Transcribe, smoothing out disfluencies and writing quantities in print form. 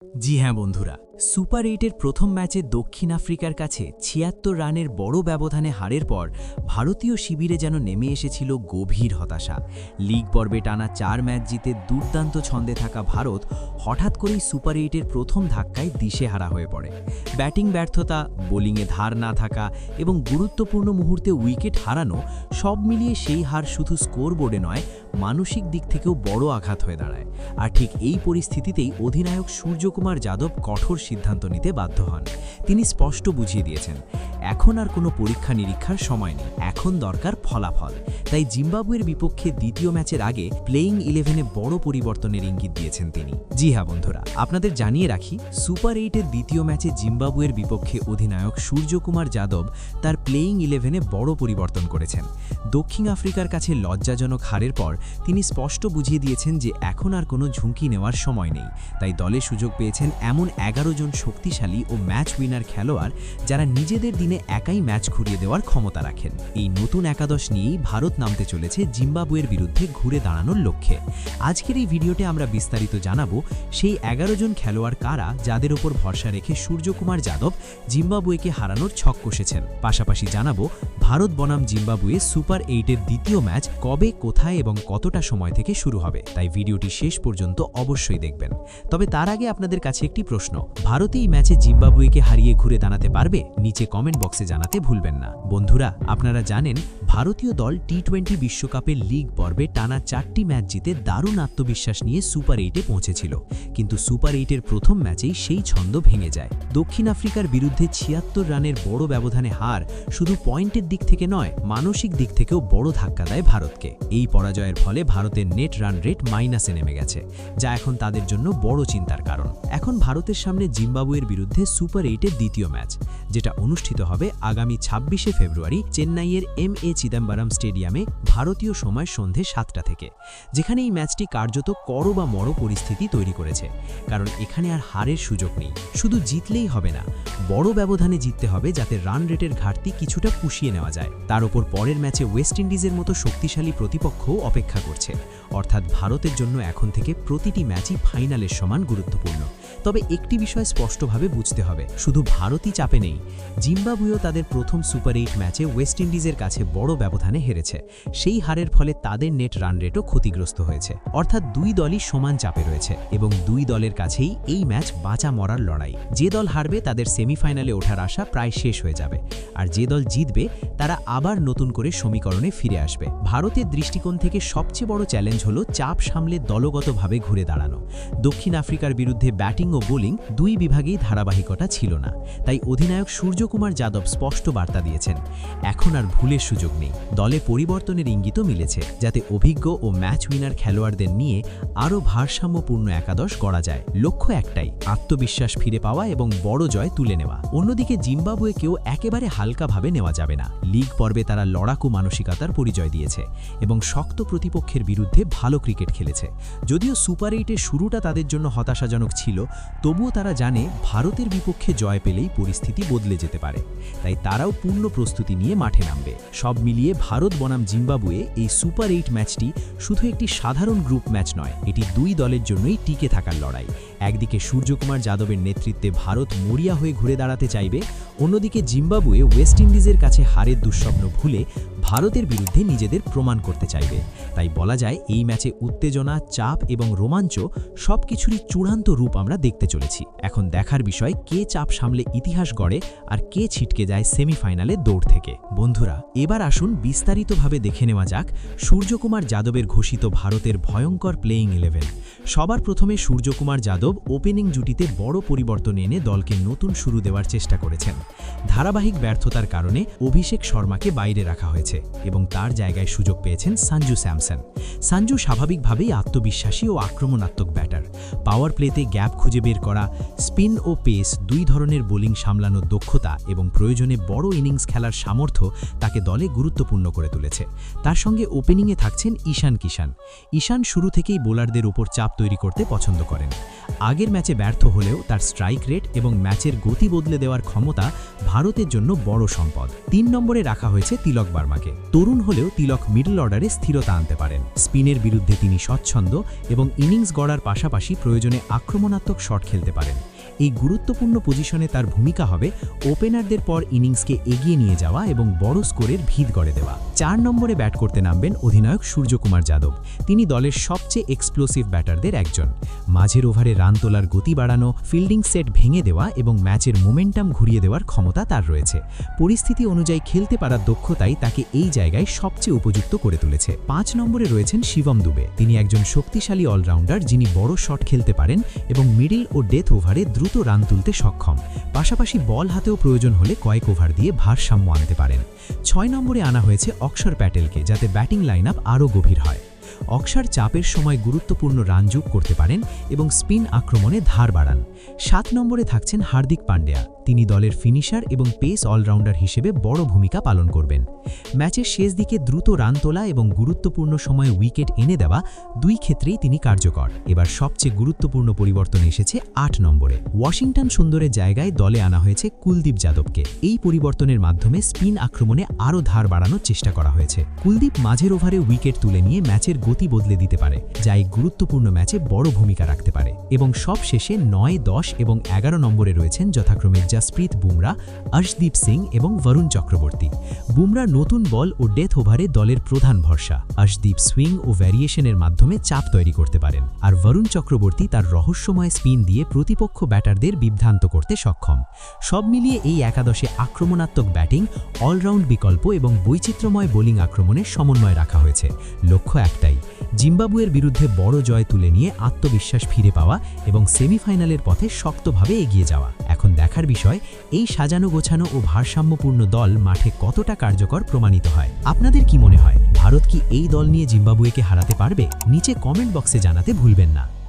জি হ্যাঁ বন্ধুরা, সুপার 8-এর প্রথম ম্যাচে দক্ষিণ আফ্রিকার কাছে ৭৬ রানের বড় ব্যবধানে হারের পর ভারতীয় শিবিরে যেন নেমে এসেছিল গভীর হতাশা। লিগ পর্বে টানা ৪ ম্যাচ জিতে দুর্দান্ত ছন্দে থাকা ভারত হঠাৎ করেই সুপার 8-এর প্রথম ধাক্কায় দিশেহারা হয়ে পড়ে। ব্যাটিং ব্যর্থতা, বোলিংয়ে ধার না থাকা এবং গুরুত্বপূর্ণ মুহূর্তে উইকেট হারানো, সব মিলিয়ে সেই হার শুধু স্কোরবোর্ডে নয়, মানসিক দিক থেকেও বড় আঘাত হয়ে দাঁড়ায়। আর ঠিক এই পরিস্থিতিতেই অধিনায়ক সূর্যকুমার যাদব কঠোর সিদ্ধান্ত নিতে বাধ্য হন। তিনি স্পষ্ট বুঝিয়ে দিয়েছেন, এখন আর কোনো পরীক্ষা নিরীক্ষার সময় নেই, এখন দরকার ফলাফল। তাই জিম্বাবুয়ের বিপক্ষে দ্বিতীয় ম্যাচের আগে প্লেয়িং 11-এ বড় পরিবর্তনের ইঙ্গিত দিয়েছেন তিনি। জি হ্যাঁ বন্ধুরা, আপনাদের জানিয়ে রাখি, সুপার 8-এর দ্বিতীয় ম্যাচে জিম্বাবুয়ের বিপক্ষে অধিনায়ক সূর্যকুমার যাদব তার প্লেয়িং 11-এ বড় পরিবর্তন করেছেন। দক্ষিণ আফ্রিকার কাছে লজ্জাজনক হারের পর তিনি স্পষ্ট বুঝিয়ে দিয়েছেন যে এখন আর কোনো ঝুঁকি নেওয়ার সময় নেই। তাই দলে সুযোগ পেয়েছেন এমন 11 জন শক্তিশালী ও ম্যাচ উইনার খেলোয়াড় যারা নিজেদের দিনে একাই ম্যাচ ঘুরিয়ে দেওয়ার ক্ষমতা রাখেন। এই নতুন একাদশ নিয়েই ভারত নামতে চলেছে জিম্বাবুয়ের বিরুদ্ধে ঘুরে দাঁড়ানোর লক্ষ্যে। আজকের এই ভিডিওতে আমরা বিস্তারিত জানাবো সেই 11 জন খেলোয়াড় কারা, যাদের ওপর ভরসা রেখে সূর্যকুমার যাদব জিম্বাবুয়েকে হারানোর ছক কষেছেন। পাশাপাশি জানাবো ভারত বনাম জিম্বাবুয়ে সুপার 8-এর দ্বিতীয় ম্যাচ কবে, কোথায় এবং কতটা সময় থেকে শুরু হবে। তাই ভিডিওটি শেষ পর্যন্ত অবশ্যই দেখবেন। তবে তার আগে আপনাদের কাছে একটি প্রশ্ন, ভারত এই ম্যাচে জিম্বাবুয়েকে হারিয়ে ঘুরে দাঁড়াতে পারবে? নিচে কমেন্ট বক্সে জানাতে ভুলবেন না। বন্ধুরা, আপনারা জানেন ভারতীয় দল টি-20 বিশ্বকাপের লিগ পর্বে টানা 4টি ম্যাচ জিতে দারুণ আত্মবিশ্বাস নিয়ে সুপার 8-এ পৌঁছেছিল। কিন্তু সুপার 8-এর প্রথম ম্যাচেই সেই ছন্দ ভেঙে যায়। দক্ষিণ আফ্রিকার বিরুদ্ধে ৭৬ রানের বড় ব্যবধানে হার শুধু পয়েন্টের দিক থেকে নয়, মানসিক দিক থেকেও বড় ধাক্কা দেয় ভারতকে। এই পরাজয়ের ফলে ভারতের নেট রান রেট মাইনাসে নেমে গেছে, যা এখন তাদের জন্য বড় চিন্তার কারণ। এখন ভারতের সামনে জিম্বাবুয়ের বিরুদ্ধে সুপার 8-এর দ্বিতীয় ম্যাচ, যেটা অনুষ্ঠিত হবে আগামী ২৬শে ফেব্রুয়ারি চেন্নাইয়ের এম.এ. চিদাম্বরম স্টেডিয়ামে ভারতীয় সময় সন্ধে ৭টা থেকে, যেখানে এই ম্যাচটি কার্যত করো বা মরো পরিস্থিতি তৈরি করেছে। কারণ এখানে আর হারের সুযোগ নেই, শুধু জিতলেই হবে না, বড় ব্যবধানে জিততে হবে যাতে রান রেটের ঘাটতি কিছুটা পুষিয়ে নেওয়া যায়। তার উপর পরের ম্যাচে ওয়েস্ট ইন্ডিজের মতো শক্তিশালী প্রতিপক্ষও অপেক্ষা করছে। অর্থাৎ ভারতের জন্য এখন থেকে প্রতিটি ম্যাচই ফাইনালের সমান গুরুত্বপূর্ণ। তবে একটি বিষয় স্পষ্টভাবে বুঝতে হবে, শুধু ভারতই চাপে নেই, জিম্বাবুয়েও তাদের প্রথম সুপার 8 ম্যাচে ওয়েস্ট ইন্ডিজের কাছে বড় ব্যবধানে হেরেছে। সেই হারের ফলে তাদের নেট রান রেটও ক্ষতিগ্রস্ত হয়েছে। অর্থাৎ দুই দলই সমান চাপে রয়েছে এবং দুই দলের কাছেই এই ম্যাচ বাঁচা মরার লড়াই। যে দল হারবে তাদের সেমিফাইনালে ওঠার আশা প্রায় শেষ হয়ে যাবে, আর যে দল জিতবে তারা আবার নতুন করে সমীকরণে ফিরে আসবে। ভারতের দৃষ্টিকোণ থেকে সবচেয়ে বড় চ্যালেঞ্জ হলো চাপ সামলে দলগতভাবে ঘুরে দাঁড়ানো। দক্ষিণ আফ্রিকার বিরুদ্ধে ব্যাটিং ও বোলিং দুই বিভাগেই ধারাবাহিকতা ছিল না। তাই অধিনায়ক সূর্যকুমার যাদব স্পষ্ট বার্তা দিয়েছেন, এখন আর ভুলের সুযোগ নেই। দলে পরিবর্তনের ইঙ্গিতও মিলেছে, যাতে অভিজ্ঞ ও ম্যাচ উইনার খেলোয়াড়দের নিয়ে আরও ভারসাম্যপূর্ণ একাদশ গড়া যায়। লক্ষ্য একটাই, আত্মবিশ্বাস ফিরে পাওয়া এবং বড় জয় তুলে নেওয়া। অন্যদিকে জিম্বাবুয়েকেও একেবারে হালকাভাবে নেওয়া যাবে না। লিগ পর্বে তারা লড়াকু মানসিকতার পরিচয় দিয়েছে এবং শক্ত প্রতিপক্ষের বিরুদ্ধে ভালো ক্রিকেট খেলেছে। যদিও সুপার 8-এর শুরুটা তাদের জন্য হতাশাজনক ছিল, তবুও তারা জানে ভারতের বিপক্ষে জয় পেলেই পরিস্থিতি বদলে যেতে পারে। তাই তারাও পূর্ণ প্রস্তুতি নিয়ে মাঠে নামবে। সব মিলিয়ে ভারত বনাম জিম্বাবুয়ে এই সুপার 8 ম্যাচটি শুধু একটি সাধারণ গ্রুপ ম্যাচ নয়, এটি দুই দলের জন্যই টিকে থাকার লড়াই। একদিকে সূর্যকুমার যাদবের নেতৃত্বে ভারত মরিয়া হয়ে ঘুরে দাঁড়াতে চাইবে, অন্যদিকে জিম্বাবুয়ে ওয়েস্ট ইন্ডিজের কাছে হারের দুঃস্বপ্ন ভুলে ভারতের বিরুদ্ধে নিজেদের প্রমাণ করতে চাইবে। তাই বলা যায় এই ম্যাচে উত্তেজনা, চাপ এবং রোমাঞ্চ সবকিছুরই চূড়ান্ত রূপ আমরা দেখতে চলেছি। এখন দেখার বিষয় কে চাপ সামলে ইতিহাস গড়ে আর কে ছিটকে যায় সেমিফাইনালের দৌড় থেকে। বন্ধুরা, এবার আসুন বিস্তারিতভাবে দেখে নেওয়া যাক সূর্যকুমার যাদবের ঘোষিত ভারতের ভয়ঙ্কর প্লেয়িং 11। সবার প্রথমে সূর্যকুমার যাদব ওপেনিং জুটিতে বড় পরিবর্তন এনে দলকে নতুন শুরু দেওয়ার চেষ্টা করেছেন। ধারাবাহিক ব্যর্থতার কারণে অভিষেক শর্মাকে বাইরে রাখা হয়েছে এবং তার জায়গায় সুযোগ পেয়েছেন সঞ্জু স্যামসন। সঞ্জু স্বাভাবিকভাবেই আত্মবিশ্বাসী ও আক্রমণাত্মক ব্যাটার। পাওয়ার প্লেতে গ্যাপ খুঁজে বের করা, স্পিন ও পেস দুই ধরনের বোলিং সামলানোর দক্ষতা এবং প্রয়োজনে বড় ইনিংস খেলার সামর্থ্য তাকে দলে গুরুত্বপূর্ণ করে তুলেছে। তার সঙ্গে ওপেনিংয়ে থাকছেন ঈশান কিষান। ঈশান শুরু থেকেই বোলারদের উপর চাপ তৈরি করতে পছন্দ করেন। আগের ম্যাচে ব্যর্থ হলেও তার স্ট্রাইক রেট এবং ম্যাচের গতি বদলে দেওয়ার ক্ষমতা ভারতের জন্য বড় সম্পদ। 3 নম্বরে রাখা হয়েছে তিলক বর্মাকে। থাকে। তরুণ হলেও তিলক মিডল অর্ডারে স্থিরতা আনতে পারেন। স্পিনের বিরুদ্ধে তিনি স্বচ্ছন্দ এবং ইনিংস গড়ার পাশাপাশি প্রয়োজনে আক্রমণাত্মক শট খেলতে পারেন। এই গুরুত্বপূর্ণ পজিশনে তার ভূমিকা হবে ওপেনারদের পর ইনিংসকে এগিয়ে নিয়ে যাওয়া এবং বড় স্কোরের ভিত গড়ে দেওয়া। 4 নম্বরে ব্যাট করতে নামবেন অধিনায়ক সূর্যকুমার যাদব। তিনি দলের সবচেয়ে এক্সপ্লোসিভ ব্যাটারদের একজন। মাঝের ওভারে রান তোলার গতি বাড়ানো, ফিল্ডিং সেট ভেঙে দেওয়া এবং ম্যাচের মোমেন্টাম ঘুরিয়ে দেওয়ার ক্ষমতা তার রয়েছে। পরিস্থিতি অনুযায়ী খেলতে পারার দক্ষতাই তাকে এই জায়গায় সবচেয়ে উপযুক্ত করে তুলেছে। 5 নম্বরে রয়েছেন শিবম দুবে। তিনি একজন শক্তিশালী অলরাউন্ডার যিনি বড় শট খেলতে পারেন এবং মিডল ও ডেথ ওভারে দ্রুত রান তুলতে সক্ষম। পাশাপাশি বল হাতেও প্রয়োজন হলে কয়েক ওভার দিয়ে ভারসাম্য আনতে পারেন। 6 নম্বরে আনা হয়েছে অক্ষর প্যাটেলকে, যাতে ব্যাটিং লাইন আপ আরও গভীর হয়। অক্ষর চাপের সময় গুরুত্বপূর্ণ রান যোগ করতে পারেন এবং স্পিন আক্রমণে ধার বাড়ান। 7 নম্বরে থাকছেন হার্দিক পান্ডিয়া। তিনি দলের ফিনিশার এবং পেস অলরাউন্ডার হিসেবে বড় ভূমিকা পালন করবেন। ম্যাচের শেষ দিকে দ্রুত রান তোলা এবং গুরুত্বপূর্ণ সময়ে উইকেট এনে দেওয়া, দুই ক্ষেত্রেই তিনি কার্যকর। এবার সবচেয়ে গুরুত্বপূর্ণ পরিবর্তন এসেছে 8 নম্বরে। ওয়াশিংটন সুন্দরের জায়গায় দলে আনা হয়েছে কুলদীপ যাদবকে। এই পরিবর্তনের মাধ্যমে স্পিন আক্রমণে আরও ধার বাড়ানোর চেষ্টা করা হয়েছে। কুলদীপ মাঝের ওভারে উইকেট তুলে নিয়ে ম্যাচের গতি বদলে দিতে পারে, যা এই গুরুত্বপূর্ণ ম্যাচে বড় ভূমিকা রাখতে পারে। এবং সবশেষে 9, 10 এবং 11 নম্বরে রয়েছেন যথাক্রমে জসপ্রীত বুমরা, অর্শদীপ সিং এবং বরুণ চক্রবর্তী। বুমরা নতুন বল ও ডেথ ওভারে দলের প্রধান ভরসা। অর্শদীপ সুইং ও ভ্যারিয়েশনের মাধ্যমে চাপ তৈরি করতে পারেন, আর বরুণ চক্রবর্তী তার রহস্যময় স্পিন দিয়ে প্রতিপক্ষ ব্যাটারদের বিভ্রান্ত করতে সক্ষম। সব মিলিয়ে এই একাদশে আক্রমণাত্মক ব্যাটিং, অলরাউন্ড বিকল্প এবং বৈচিত্র্যময় বোলিং আক্রমণের সমন্বয় রাখা হয়েছে। লক্ষ্য একটাই, জিম্বাবুয়ের বিরুদ্ধে বড় জয় তুলে নিয়ে আত্মবিশ্বাস ফিরে পাওয়া এবং সেমিফাইনালের পথে শক্তভাবে এগিয়ে যাওয়া। এখন দেখার বিষয়, এই সাজানো গোছানো ও ভারসাম্যপূর্ণ দল মাঠে কতটা কার্যকর প্রমাণিত হয়। আপনাদের কি মনে হয়, ভারত কি এই দল নিয়ে জিম্বাবুয়েকে হারাতে পারবে? নিচে কমেন্ট বক্সে জানাতে ভুলবেন না।